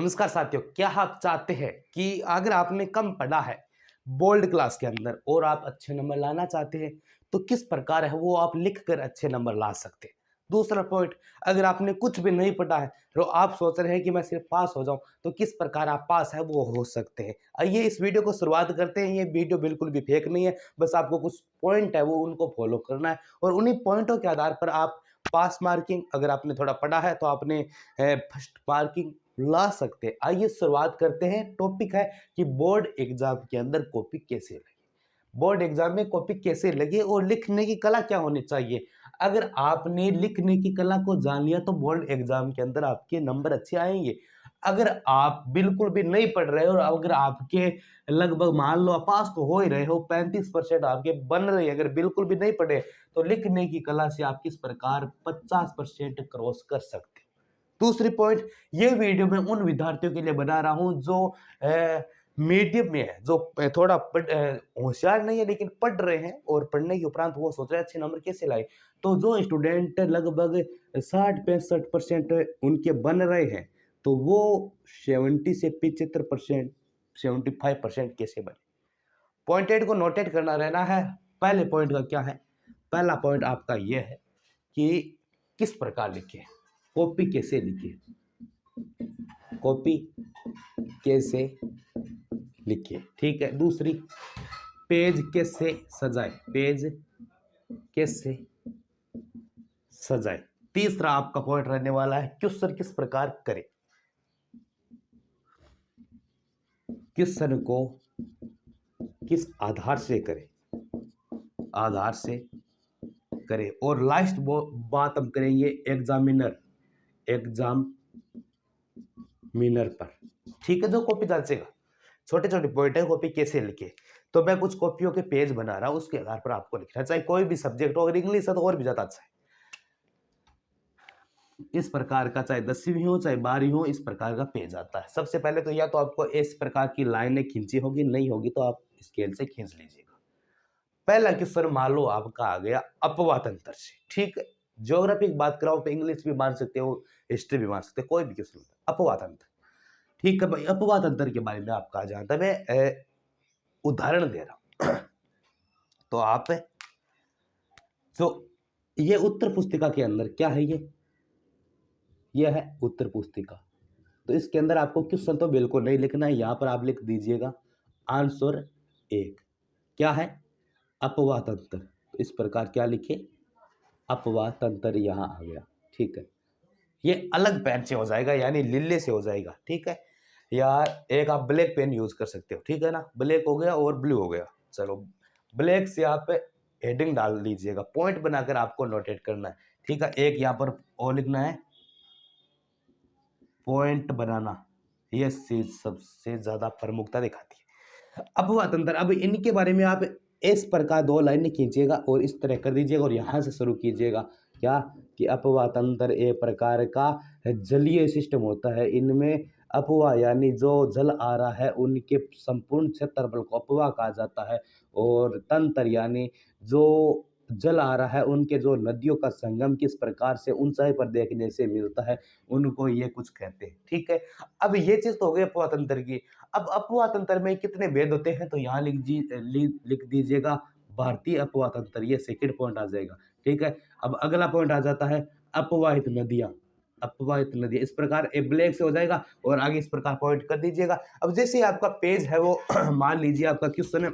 नमस्कार साथियों, क्या आप चाहते हैं कि अगर आपने कम पढ़ा है बोर्ड क्लास के अंदर और आप अच्छे नंबर लाना चाहते हैं तो किस प्रकार है वो आप लिख कर अच्छे नंबर ला सकते हैं। दूसरा पॉइंट, अगर आपने कुछ भी नहीं पढ़ा है तो आप सोच रहे हैं कि मैं सिर्फ पास हो जाऊं तो किस प्रकार आप पास है वो हो सकते हैं। आइए इस वीडियो को शुरुआत करते हैं। ये वीडियो बिल्कुल भी फेक नहीं है, बस आपको कुछ पॉइंट है वो उनको फॉलो करना है और उन्हीं पॉइंटों के आधार पर आप पास मार्किंग, अगर आपने थोड़ा पढ़ा है तो आपने फर्स्ट मार्किंग ला सकते हैं। आइए शुरुआत करते हैं। टॉपिक है कि बोर्ड एग्जाम के अंदर कॉपी कैसे लगे, बोर्ड एग्जाम में कॉपी कैसे लगे और लिखने की कला क्या होनी चाहिए। अगर आपने लिखने की कला को जान लिया तो बोर्ड एग्जाम के अंदर आपके नंबर अच्छे आएंगे। अगर आप बिल्कुल भी नहीं पढ़ रहे हो और अगर आपके लगभग मान लो पास तो हो ही रहे हो, 35% आपके बन रहे, अगर बिल्कुल भी नहीं पढ़े तो लिखने की कला से आप किस प्रकार 50% क्रॉस कर सकते। दूसरी पॉइंट, ये वीडियो मैं उन विद्यार्थियों के लिए बना रहा हूं जो मीडियम में है, जो थोड़ा होशियार नहीं है लेकिन पढ़ रहे हैं और पढ़ने के उपरांत वो सोच रहे हैं अच्छे नंबर कैसे लाए। तो जो स्टूडेंट लगभग 60-65% उनके बन रहे हैं तो वो 70 से 75%, 75% कैसे बने। पॉइंट 8 को नोटेट करना रहना है। पहले पॉइंट का क्या है, पहला पॉइंट आपका यह है कि किस प्रकार लिखे, कॉपी कैसे लिखे, कॉपी कैसे लिखे, ठीक है। दूसरी, पेज कैसे सजाए, पेज कैसे सजाए। तीसरा आपका पॉइंट रहने वाला है क्वेश्चन किस प्रकार करें, क्वेश्चन को किस आधार से करें, आधार से करें। और लास्ट बात हम करेंगे एग्जामिनर पर, ठीक है। जो कॉपी जांचेगा, छोटे छोटे पॉइंट है कॉपी कैसे लिखे। तो मैं कुछ कॉपियों के पेज बना रहा हूं, उसके आधार पर आपको लिखना, चाहे कोई भी सब्जेक्ट हो, अगर इंग्लिश है तो और भी ज्यादा अच्छा है। इस प्रकार का चाहे 10वीं हो चाहे 12वीं हो, इस प्रकार का पेज आता है। सबसे पहले तो या तो आपको इस प्रकार की लाइनें खींची होगी, नहीं होगी तो आप स्केल से खींच लीजिएगा। पहला क्वेश्चन मान लो आपका आ गया अपवाद अंतर से, ठीक है। ज्योग्राफी की बात कराओ तो इंग्लिश भी मान सकते हो, हिस्ट्री भी मान सकते हो, कोई भी क्वेश्चन अपवाद अंतर, ठीक है भाई। अपवाद अंतर के बारे में आपका जानता है, मैं उदाहरण दे रहा हूं। तो आप तो ये उत्तर पुस्तिका के अंदर क्या है, ये है उत्तर पुस्तिका। तो इसके अंदर आपको क्वेश्चन तो बिल्कुल नहीं लिखना है, यहां पर आप लिख दीजिएगा आंसर 1 क्या है, अपवाद अंतर। तो इस प्रकार क्या लिखे, अपवाद अंतर, यहां आ गया, ठीक है। ये अलग पेन से हो जाएगा, यानी लीले से हो जाएगा, ठीक है। या एक आप ब्लैक पेन यूज कर सकते हो, ठीक है ना। ब्लैक हो गया और ब्लू हो गया, चलो ब्लैक से आप हेडिंग डाल लीजिएगा, पॉइंट बनाकर आपको नोटेट करना है, ठीक है। एक यहाँ पर और लिखना है, पॉइंट बनाना, ये चीज सबसे ज्यादा प्रमुखता दिखाती है। अपवाद अंतर, अब इनके बारे में आप इस प्रकार 2 लाइनें खींचिएगा और इस तरह कर दीजिएगा और यहां से शुरू कीजिएगा क्या, कि अपवाद अंतर एक प्रकार का जलीय सिस्टम होता है। इनमें अपवाह यानी जो जल आ रहा है उनके संपूर्ण क्षेत्रफल को अपवाह कहा जाता है, और तंत्र यानी जो जल आ रहा है उनके जो नदियों का संगम किस प्रकार से ऊंचाई पर देखने से मिलता है, उनको ये कुछ कहते हैं, ठीक है। अब ये चीज तो हो गई अपवाद अंतर की। अब अपवाद अंतर में कितने भेद होते हैं तो यहाँ लिख दीजिएगा भारतीय अपवाद अंतर, ये सेकंड पॉइंट आ जाएगा, ठीक है। अब अगला पॉइंट आ जाता है अपवाहित नदियां, अपवाहित नदियां, इस प्रकार ए ब्लैक से हो जाएगा और आगे इस प्रकार पॉइंट कर दीजिएगा। अब जैसे ही आपका पेज है वो मान लीजिए आपका क्वेश्चन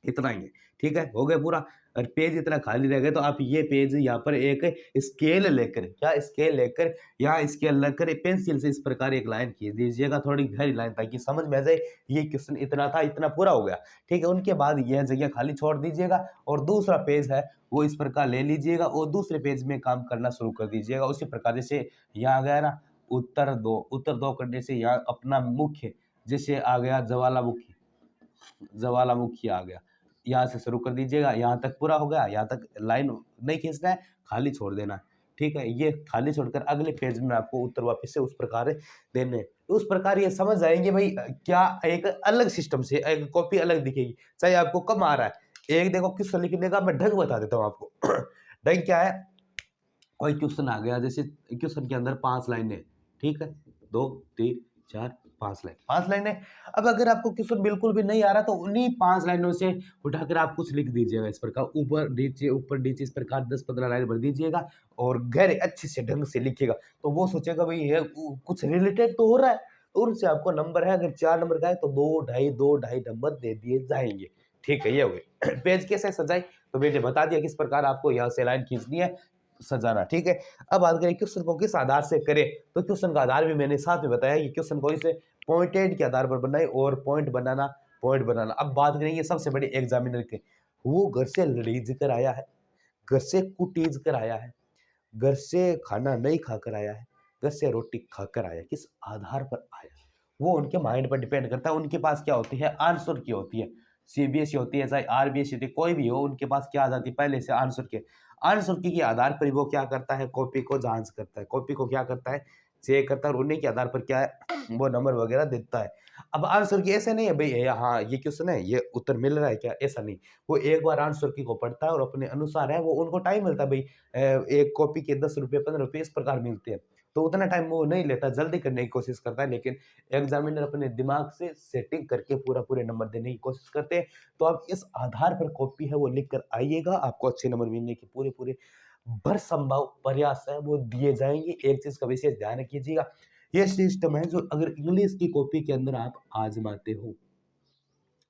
इतना ही है, ठीक है, हो गया पूरा। और पेज इतना खाली रह गया तो आप ये पेज यहाँ पर एक स्केल लेकर, क्या स्केल लेकर, यहाँ स्केल लेकर पेंसिल से इस प्रकार एक लाइन खींच दीजिएगा, थोड़ी गहरी लाइन, ताकि समझ में आ जाए ये क्वेश्चन इतना था, इतना पूरा हो गया, ठीक है। उनके बाद यह जगह खाली छोड़ दीजिएगा और दूसरा पेज है वो इस प्रकार ले लीजिएगा और दूसरे पेज में काम करना शुरू कर दीजिएगा। उसी प्रकार जैसे यहाँ गया ना उत्तर दो करने से यहाँ अपना मुख्य जैसे आ गया ज्वालामुखी, ज्वालामुखी आ गया, यहाँ से शुरू कर दीजिएगा, यहाँ तक पूरा हो गया। यहाँ तक लाइन नहीं खींचना है, खाली छोड़ देना है, ठीक है। ये खाली छोड़कर अगले पेज में आपको उत्तर वापस से उस प्रकार देने, उस प्रकार ये समझ जाएंगे भाई क्या एक अलग सिस्टम से एक कॉपी अलग दिखेगी, चाहे आपको कम आ रहा है। एक देखो क्वेश्चन लिखने का मैं ढंग बता देता हूँ आपको। ढंग क्या है, कोई क्वेश्चन आ गया, जैसे क्वेश्चन के अंदर 5 लाइनें, ठीक है, 2 3 4 5 लाइन, 5 लाइनें। अब अगर आपको क्वेश्चन बिल्कुल भी नहीं आ रहा तो उन्हीं 5 लाइनों से उठाकर आप कुछ लिख दीजिएगा इस प्रकार, ऊपर नीचे इस प्रकार 10-15 लाइन भर दीजिएगा और गहरे अच्छे से ढंग से लिखिएगा। तो वो सोचेगा भाई ये कुछ रिलेटेड तो हो रहा है, तो उनसे आपको नंबर है, अगर 4 नंबर का है तो 2 ढाई नंबर दे दिए जाएँगे। ठीक है, ये हो गए। पेज कैसे सजाएँ? तो मैंने बता दिया किस प्रकार आपको यहाँ से लाइन खींचनी है, सजाना, ठीक है। अब बात करें क्वेश्चन को किस आधार से करें, तो क्वेश्चन का आधार भी मैंने साथ में बताया कि क्वेश्चन को इसे पॉइंटेड के आधार पर बनाए और पॉइंट बनाना। अब बात करेंगे सबसे बड़े एग्जामिनर के, वो घर से लड़ीज कर आया है, घर से कुटीज कर आया है, घर से खाना नहीं खाकर आया है, घर से रोटी खाकर आया है, किस आधार पर आया, वो उनके माइंड पर डिपेंड करता है। उनके पास क्या होती है, आंसर की होती है, सीबीएसई होती है चाहे आरबीएसई होती है, कोई भी हो, उनके पास क्या आ जाती है पहले से आंसर की आधार पर वो क्या करता है, कॉपी को जांच करता है, कॉपी को क्या करता है, चेक करता है और उन्हीं के आधार पर क्या है वो नंबर वगैरह देता है। अब आंसर की ऐसे नहीं है भाई हाँ ये क्वेश्चन है ये उत्तर मिल रहा है क्या, ऐसा नहीं। वो एक बार आंसर की को पढ़ता है और अपने अनुसार है, वो उनको टाइम मिलता है भाई, एक कॉपी के 10 रुपये 15 रुपये इस प्रकार मिलते हैं, तो उतना टाइम वो नहीं लेता, जल्दी करने की कोशिश करता है। लेकिन एग्जामिनर अपने दिमाग से सेटिंग करके पूरे नंबर देने की कोशिश करते हैं। तो आप इस आधार पर कॉपी है वो लिख कर आइएगा, आपको अच्छे नंबर मिलने के पूरे भरसंभव प्रयास है वो दिए जाएंगे। एक चीज का विशेष ध्यान रखिएगा, ये सिस्टम है जो अगर इंग्लिश की कॉपी के अंदर आप आजमाते हो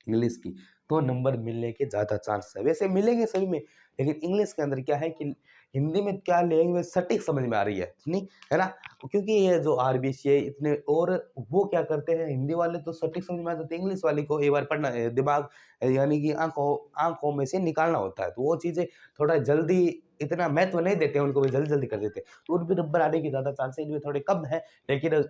इंग्लिश की, तो नंबर मिलने के ज़्यादा चांस है। वैसे मिलेंगे सभी में, लेकिन इंग्लिश के अंदर क्या है कि हिंदी में क्या लैंग्वेज सटीक समझ में आ रही है, नहीं है ना? क्योंकि ये जो आरबीसी है इतने, और वो क्या करते हैं हिंदी वाले तो सटीक समझ में आ जाते हैं, इंग्लिश वाले को एक बार पढ़ना दिमाग यानी कि आंखों आंखों में से निकालना होता है, तो वो चीज़ें थोड़ा जल्दी इतना महत्व नहीं देते हैं उनको, भी जल्दी जल्दी कर देते हैं, तो उनपे नंबर आने के ज़्यादा चांस है, इनमें थोड़े कम है। लेकिन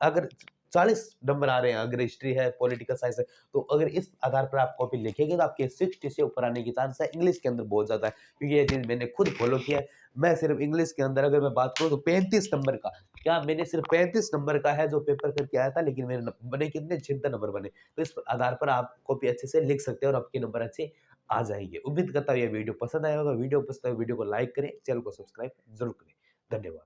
अगर 40 नंबर आ रहे हैं, अगर हिस्ट्री है, पॉलिटिकल साइंस है, तो अगर इस आधार पर आप कॉपी लिखेंगे तो आपके 60 से ऊपर आने की चांस है। इंग्लिश के अंदर बहुत ज़्यादा है, क्योंकि ये चीज़ मैंने खुद फॉलो किया है। मैं सिर्फ इंग्लिश के अंदर अगर मैं बात करूँ तो 35 नंबर का, क्या मैंने सिर्फ 35 नंबर का है जो पेपर करके आया था, लेकिन मेरे बने कितने 76 नंबर बने। तो इस आधार पर आप कॉपी अच्छे से लिख सकते हैं और आपके नंबर अच्छे आ जाएंगे। उम्मीद करता हूँ ये वीडियो पसंद आया होगा। वीडियो पसंद आए वीडियो को लाइक करें, चैनल को सब्सक्राइब जरूर करें। धन्यवाद।